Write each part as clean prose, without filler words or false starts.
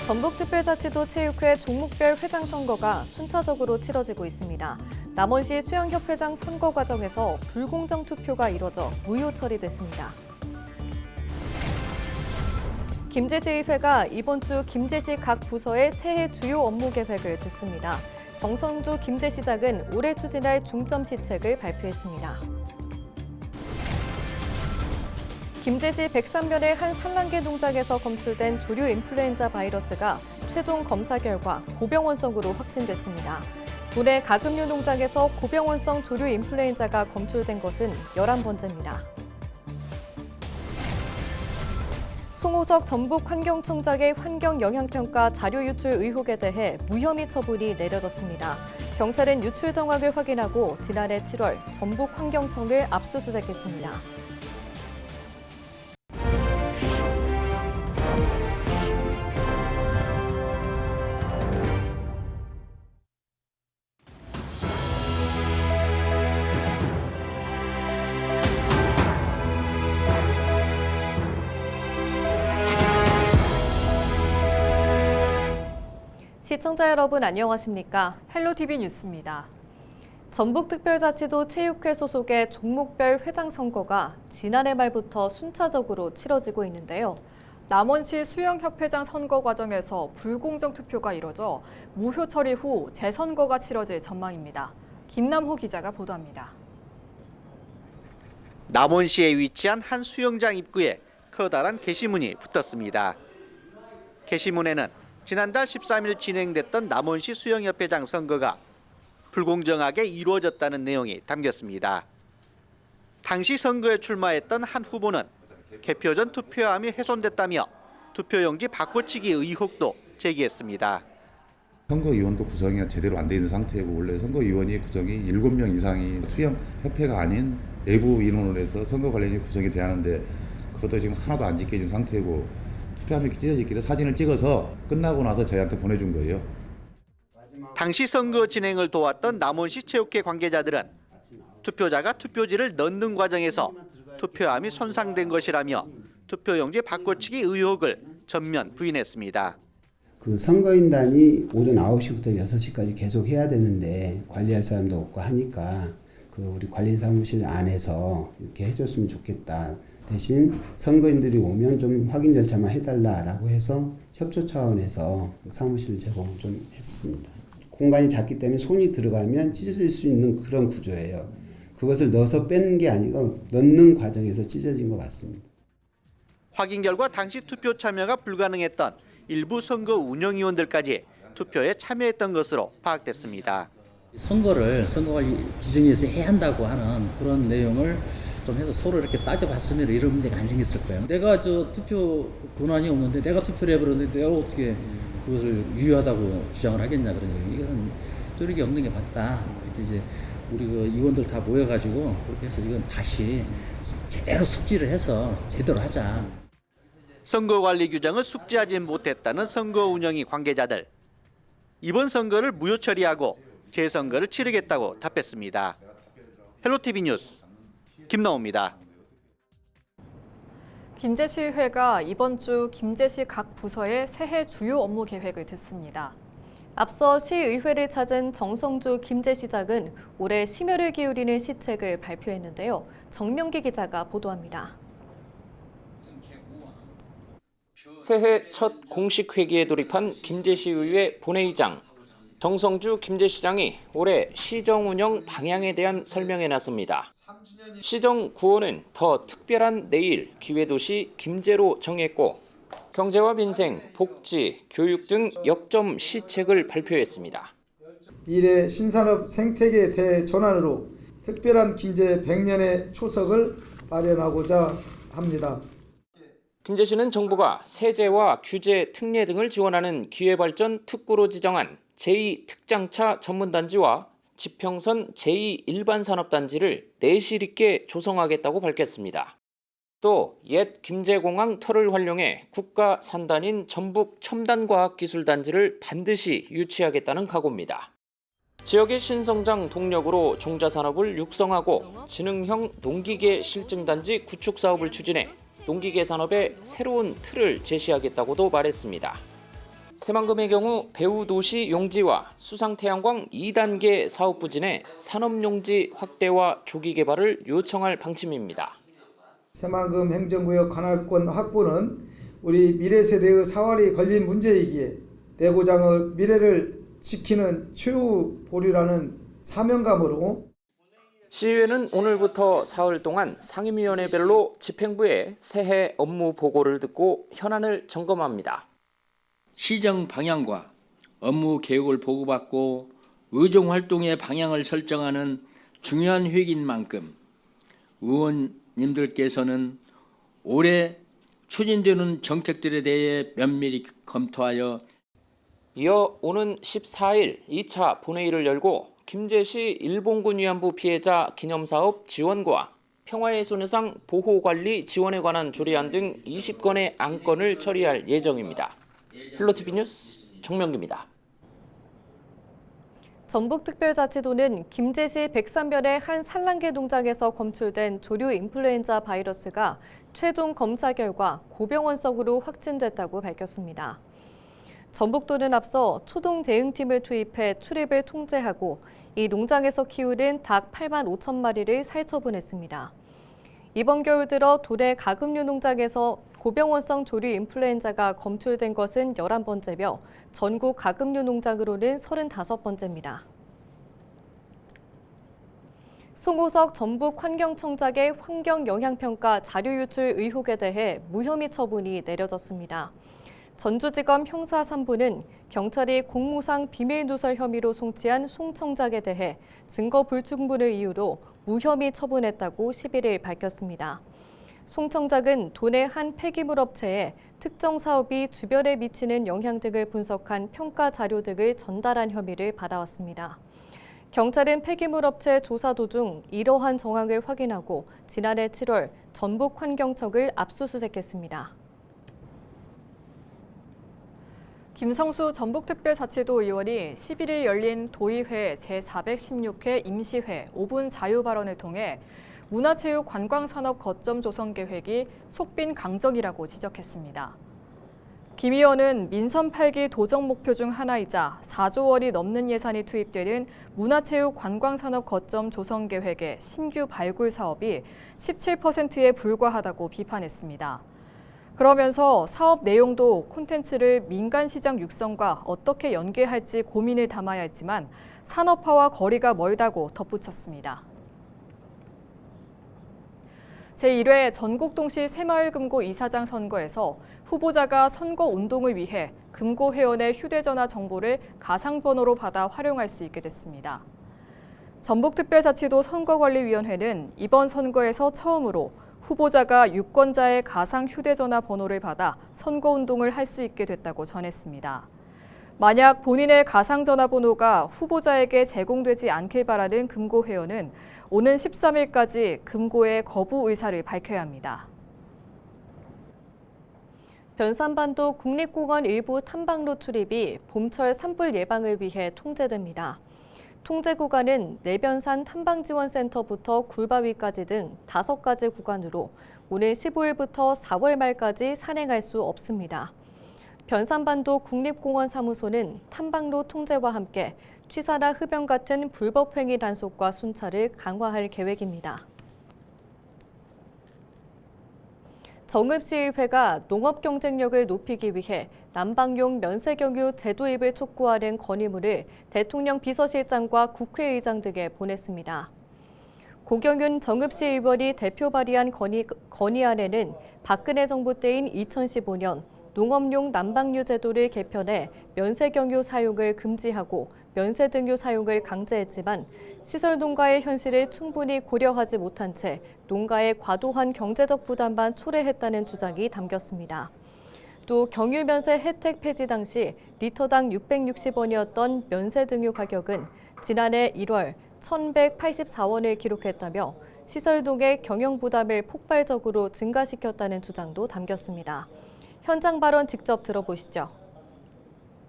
전북특별자치도 체육회 종목별 회장 선거가 순차적으로 치러지고 있습니다. 남원시 수영협회장 선거 과정에서 불공정 투표가 이뤄져 무효 처리됐습니다. 김제시의회가 이번 주 김제시 각 부서의 새해 주요 업무 계획을 듣습니다. 정성주 김제시장은 올해 추진할 중점 시책을 발표했습니다. 김제시 103면의 한 산란계 농장에서 검출된 조류 인플루엔자 바이러스가 최종 검사 결과 고병원성으로 확진됐습니다. 도내 가금류 농장에서 고병원성 조류 인플루엔자가 검출된 것은 11번째입니다. 송호석 전북환경청장의 환경영향평가 자료 유출 의혹에 대해 무혐의 처분이 내려졌습니다. 경찰은 유출 정황을 확인하고 지난해 7월 전북환경청을 압수수색했습니다. 시청자 여러분 안녕하십니까? 헬로티비 뉴스입니다. 전북특별자치도 체육회 소속의 종목별 회장 선거가 지난해 말부터 순차적으로 치러지고 있는데요. 남원시 수영협회장 선거 과정에서 불공정 투표가 이뤄져 무효 처리 후 재선거가 치러질 전망입니다. 김남호 기자가 보도합니다. 남원시에 위치한 한 수영장 입구에 커다란 게시문이 붙었습니다. 게시문에는 지난달 13일 진행됐던 남원시 수영협회장 선거가 불공정하게 이루어졌다는 내용이 담겼습니다. 당시 선거에 출마했던 한 후보는 개표 전 투표함이 훼손됐다며 투표용지 바꿔치기 의혹도 제기했습니다. 선거위원도 구성이 제대로 안 돼 있는 상태이고 원래 선거위원이 구성이 7명 이상이 수영협회가 아닌 내부 인원으로 해서 선거 관련이 구성이 돼야 하는데 그것도 지금 하나도 안 지켜진 상태고 투표함이 찢어지기를 사진을 찍어서 끝나고 나서 저희한테 보내준 거예요. 당시 선거 진행을 도왔던 남원시 체육회 관계자들은 투표자가 투표지를 넣는 과정에서 투표함이 손상된 것이라며 투표용지 바꿔치기 의혹을 전면 부인했습니다. 그 선거인단이 오전 9시부터 6시까지 계속 해야 되는데 관리할 사람도 없고 하니까 그 우리 관리사무실 안에서 이렇게 해줬으면 좋겠다. 대신 선거인들이 오면 좀 확인 절차만 해달라라고 해서 협조 차원에서 사무실 제공 좀 했습니다. 공간이 작기 때문에 손이 들어가면 찢어질 수 있는 그런 구조예요. 그것을 넣어서 뺀 게 아니고 넣는 과정에서 찢어진 것 같습니다. 확인 결과 당시 투표 참여가 불가능했던 일부 선거 운영위원들까지 투표에 참여했던 것으로 파악됐습니다. 선거를 선거관리 규정에서 해야 한다고 하는 그런 내용을 좀 해서 서로 이렇게 따져봤으면 이런 문제가 안 생겼을 거예요. 내가 투표 권한이 없는데 내가 투표를 해버렸는데 내가 어떻게 그것을 유효하다고 주장을 하겠냐 그러니 이건 조력이 없는 게 맞다. 이렇게 이제 우리 의원들 다 모여가지고 그렇게 해서 이건 다시 제대로 숙지를 해서 제대로 하자. 선거관리 규정을 숙지하지 못했다는 선거운영위 관계자들. 이번 선거를 무효 처리하고 재선거를 치르겠다고 답했습니다. 헬로티비 뉴스 김나호입니다. 김제시의회가 이번 주 김제시 각 부서의 새해 주요 업무 계획을 듣습니다. 앞서 시의회를 찾은 정성주 김제시장은 올해 심혈을 기울이는 시책을 발표했는데요. 정명기 기자가 보도합니다. 새해 첫 공식 회기에 돌입한 김제시의회 본회의장. 정성주 김제시장이 올해 시정 운영 방향에 대한 설명에 나섭니다. 시정 구호는 더 특별한 내일 기회도시 김제로 정했고 경제와 민생, 복지, 교육 등 역점 시책을 발표했습니다. 미래 신산업 생태계 대전환으로 특별한 김제 100년의 초석을 마련하고자 합니다. 김제시는 정부가 세제와 규제, 특례 등을 지원하는 기회발전 특구로 지정한 제2특장차 전문단지와 지평선 제2일반산업단지를 내실 있게 조성하겠다고 밝혔습니다. 또 옛 김제공항 터를 활용해 국가 산단인 전북 첨단과학기술단지를 반드시 유치하겠다는 각오입니다. 지역의 신성장 동력으로 종자산업을 육성하고 지능형 농기계 실증단지 구축 사업을 추진해 농기계 산업의 새로운 틀을 제시하겠다고도 말했습니다. 새만금의 경우 배후도시 용지와 수상태양광 2단계 사업 부진에 산업용지 확대와 조기 개발을 요청할 방침입니다. 새만금 행정구역 관할권 확보는 우리 미래 세대의 사활이 걸린 문제이기에 내고장의 미래를 지키는 최후 보류라는 사명감으로 시의회는 오늘부터 사흘 동안 상임위원회별로 집행부에 새해 업무 보고를 듣고 현안을 점검합니다. 시정 방향과 업무 계획을 보고받고 의정 활동의 방향을 설정하는 중요한 회기인 만큼 의원님들께서는 올해 추진되는 정책들에 대해 면밀히 검토하여 이어 오는 14일 2차 본회의를 열고 김제시 일본군 위안부 피해자 기념사업 지원과 평화의 손해상 보호관리 지원에 관한 조례안 등 20건의 안건을 처리할 예정입니다. 헬로티비 뉴스 정명규입니다. 전북특별자치도는 김제시 백산면의 한 산란계 농장에서 검출된 조류 인플루엔자 바이러스가 최종 검사 결과 고병원성으로 확진됐다고 밝혔습니다. 전북도는 앞서 초동 대응팀을 투입해 출입을 통제하고 이 농장에서 키우는 닭 8만 5천 마리를 살처분했습니다. 이번 겨울 들어 도내 가금류 농장에서 고병원성 조류 인플루엔자가 검출된 것은 11번째며 전국 가금류 농장으로는 35번째입니다. 송호석 전북환경청장의 환경영향평가 자료유출 의혹에 대해 무혐의 처분이 내려졌습니다. 전주지검 형사 3부는 경찰이 공무상 비밀누설 혐의로 송치한 송 청장에 대해 증거 불충분을 이유로 무혐의 처분했다고 11일 밝혔습니다. 송 청장은 도내 한 폐기물 업체에 특정 사업이 주변에 미치는 영향 등을 분석한 평가 자료 등을 전달한 혐의를 받아왔습니다. 경찰은 폐기물 업체 조사 도중 이러한 정황을 확인하고 지난해 7월 전북환경청을 압수수색했습니다. 김성수 전북특별자치도 의원이 11일 열린 도의회 제416회 임시회 5분 자유 발언을 통해 문화체육관광산업 거점 조성 계획이 속빈 강정이라고 지적했습니다. 김 의원은 민선 8기 도정 목표 중 하나이자 4조 원이 넘는 예산이 투입되는 문화체육관광산업 거점 조성 계획의 신규 발굴 사업이 17%에 불과하다고 비판했습니다. 그러면서 사업 내용도 콘텐츠를 민간 시장 육성과 어떻게 연계할지 고민을 담아야 했지만 산업화와 거리가 멀다고 덧붙였습니다. 제1회 전국동시 새마을금고 이사장 선거에서 후보자가 선거 운동을 위해 금고 회원의 휴대전화 정보를 가상번호로 받아 활용할 수 있게 됐습니다. 전북특별자치도 선거관리위원회는 이번 선거에서 처음으로 후보자가 유권자의 가상 휴대전화 번호를 받아 선거운동을 할 수 있게 됐다고 전했습니다. 만약 본인의 가상 전화번호가 후보자에게 제공되지 않길 바라는 금고 회원은 오는 13일까지 금고의 거부 의사를 밝혀야 합니다. 변산반도 국립공원 일부 탐방로 출입이 봄철 산불 예방을 위해 통제됩니다. 통제 구간은 내변산 탐방지원센터부터 굴바위까지 등 5가지 구간으로 오늘 15일부터 4월 말까지 산행할 수 없습니다. 변산반도 국립공원 사무소는 탐방로 통제와 함께 취사나 흡연 같은 불법 행위 단속과 순찰을 강화할 계획입니다. 정읍시의회가 농업 경쟁력을 높이기 위해 난방용 면세경유 제도입을 촉구하는 건의문을 대통령 비서실장과 국회의장 등에 보냈습니다. 고경윤 정읍시의원이 대표 발의한 건의안에는 박근혜 정부 때인 2015년 농업용 난방유 제도를 개편해 면세경유 사용을 금지하고 면세등유 사용을 강제했지만 시설 농가의 현실을 충분히 고려하지 못한 채 농가의 과도한 경제적 부담만 초래했다는 주장이 담겼습니다. 또 경유 면세 혜택 폐지 당시 리터당 660원이었던 면세등유 가격은 지난해 1월 1,184원을 기록했다며 시설동의 경영 부담을 폭발적으로 증가시켰다는 주장도 담겼습니다. 현장 발언 직접 들어보시죠.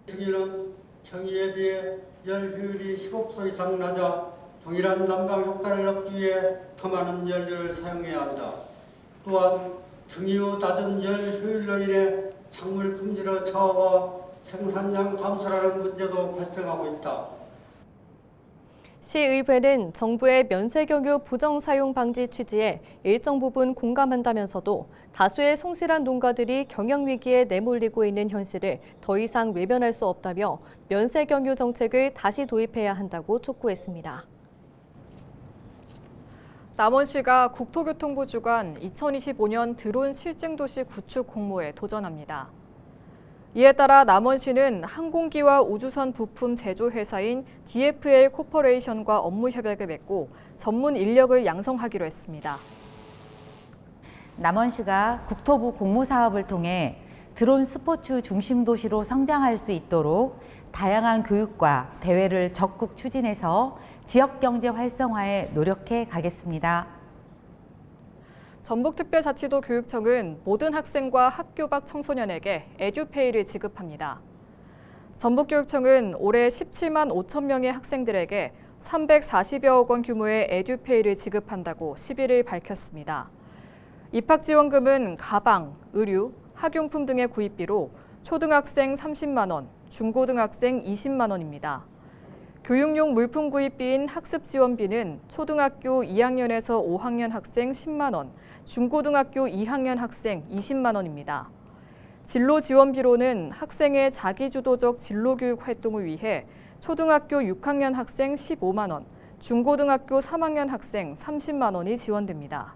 특이는 경유에 비해 열 효율이 15% 이상 낮아 동일한 난방 효과를 얻기 위해 더 많은 연료를 사용해야 한다. 또한 등유 낮은 열 효율로 인해 작물 품질의 저하와 생산량 감소라는 문제도 발생하고 있다. 시의회는 정부의 면세경유 부정사용 방지 취지에 일정 부분 공감한다면서도 다수의 성실한 농가들이 경영위기에 내몰리고 있는 현실을 더 이상 외면할 수 없다며 면세경유 정책을 다시 도입해야 한다고 촉구했습니다. 남원시가 국토교통부 주관 2025년 드론 실증도시 구축 공모에 도전합니다. 이에 따라 남원시는 항공기와 우주선 부품 제조회사인 DFL 코퍼레이션과 업무 협약을 맺고 전문 인력을 양성하기로 했습니다. 남원시가 국토부 공모 사업을 통해 드론 스포츠 중심 도시로 성장할 수 있도록 다양한 교육과 대회를 적극 추진해서 지역 경제 활성화에 노력해 가겠습니다. 전북특별자치도 교육청은 모든 학생과 학교 밖 청소년에게 에듀페이를 지급합니다. 전북교육청은 올해 17만 5천 명의 학생들에게 340여억 원 규모의 에듀페이를 지급한다고 11일 밝혔습니다. 입학지원금은 가방, 의류, 학용품 등의 구입비로 초등학생 30만 원, 중고등학생 20만 원입니다. 교육용 물품 구입비인 학습지원비는 초등학교 2학년에서 5학년 학생 10만 원, 중고등학교 2학년 학생 20만 원입니다. 진로 지원비로는 학생의 자기주도적 진로교육 활동을 위해 초등학교 6학년 학생 15만 원, 중고등학교 3학년 학생 30만 원이 지원됩니다.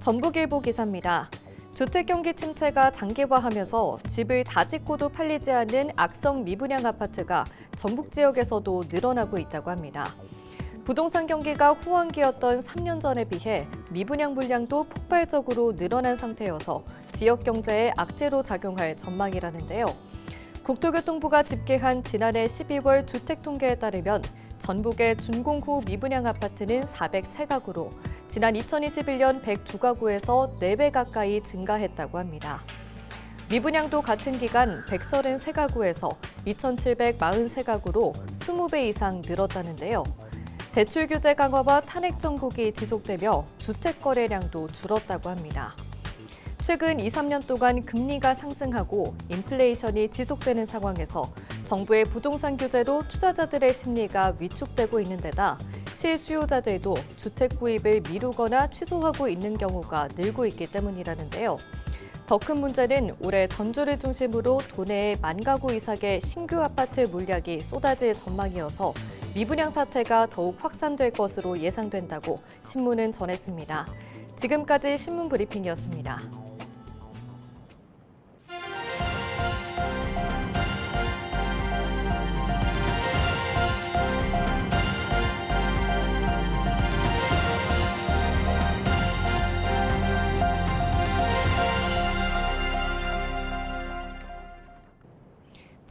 전북일보 기사입니다. 주택 경기 침체가 장기화하면서 집을 다 짓고도 팔리지 않는 악성 미분양 아파트가 전북 지역에서도 늘어나고 있다고 합니다. 부동산 경기가 호황기였던 3년 전에 비해 미분양 물량도 폭발적으로 늘어난 상태여서 지역 경제에 악재로 작용할 전망이라는데요. 국토교통부가 집계한 지난해 12월 주택 통계에 따르면 전북의 준공후 미분양 아파트는 403가구로 지난 2021년 102가구에서 4배 가까이 증가했다고 합니다. 미분양도 같은 기간 133가구에서 2,743가구로 20배 이상 늘었다는데요. 대출 규제 강화와 탄핵 정국이 지속되며 주택 거래량도 줄었다고 합니다. 최근 2, 3년 동안 금리가 상승하고 인플레이션이 지속되는 상황에서 정부의 부동산 규제로 투자자들의 심리가 위축되고 있는 데다 실수요자들도 주택 구입을 미루거나 취소하고 있는 경우가 늘고 있기 때문이라는데요. 더 큰 문제는 올해 전주를 중심으로 도내에 10,000가구 이상의 신규 아파트 물량이 쏟아질 전망이어서 미분양 사태가 더욱 확산될 것으로 예상된다고 신문은 전했습니다. 지금까지 신문 브리핑이었습니다.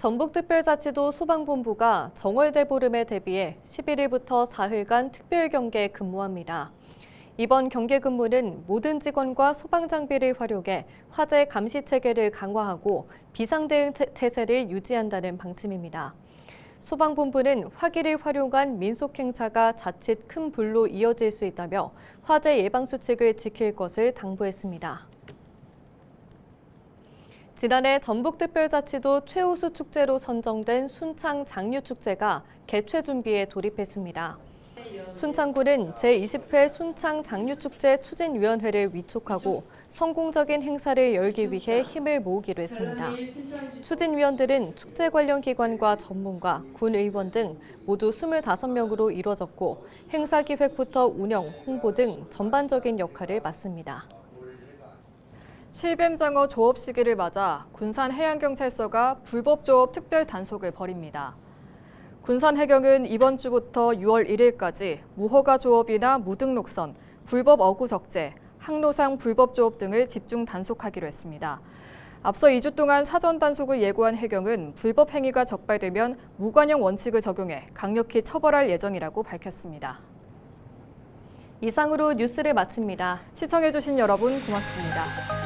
전북특별자치도 소방본부가 정월대 보름에 대비해 11일부터 4일간 특별경계 근무합니다. 이번 경계 근무는 모든 직원과 소방장비를 활용해 화재 감시 체계를 강화하고 비상대응 태세를 유지한다는 방침입니다. 소방본부는 화기를 활용한 민속행차가 자칫 큰 불로 이어질 수 있다며 화재 예방 수칙을 지킬 것을 당부했습니다. 지난해 전북특별자치도 최우수 축제로 선정된 순창 장류축제가 개최 준비에 돌입했습니다. 순창구는 제20회 순창 장류축제 추진위원회를 위촉하고 성공적인 행사를 열기 위해 힘을 모으기로 했습니다. 추진위원들은 축제 관련 기관과 전문가, 군 의원 등 모두 25명으로 이루어졌고 행사 기획부터 운영, 홍보 등 전반적인 역할을 맡습니다. 실뱀장어 조업 시기를 맞아 군산해양경찰서가 불법 조업 특별 단속을 벌입니다. 군산해경은 이번 주부터 6월 1일까지 무허가 조업이나 무등록선, 불법 어구 적재, 항로상 불법 조업 등을 집중 단속하기로 했습니다. 앞서 2주 동안 사전 단속을 예고한 해경은 불법 행위가 적발되면 무관용 원칙을 적용해 강력히 처벌할 예정이라고 밝혔습니다. 이상으로 뉴스를 마칩니다. 시청해주신 여러분 고맙습니다.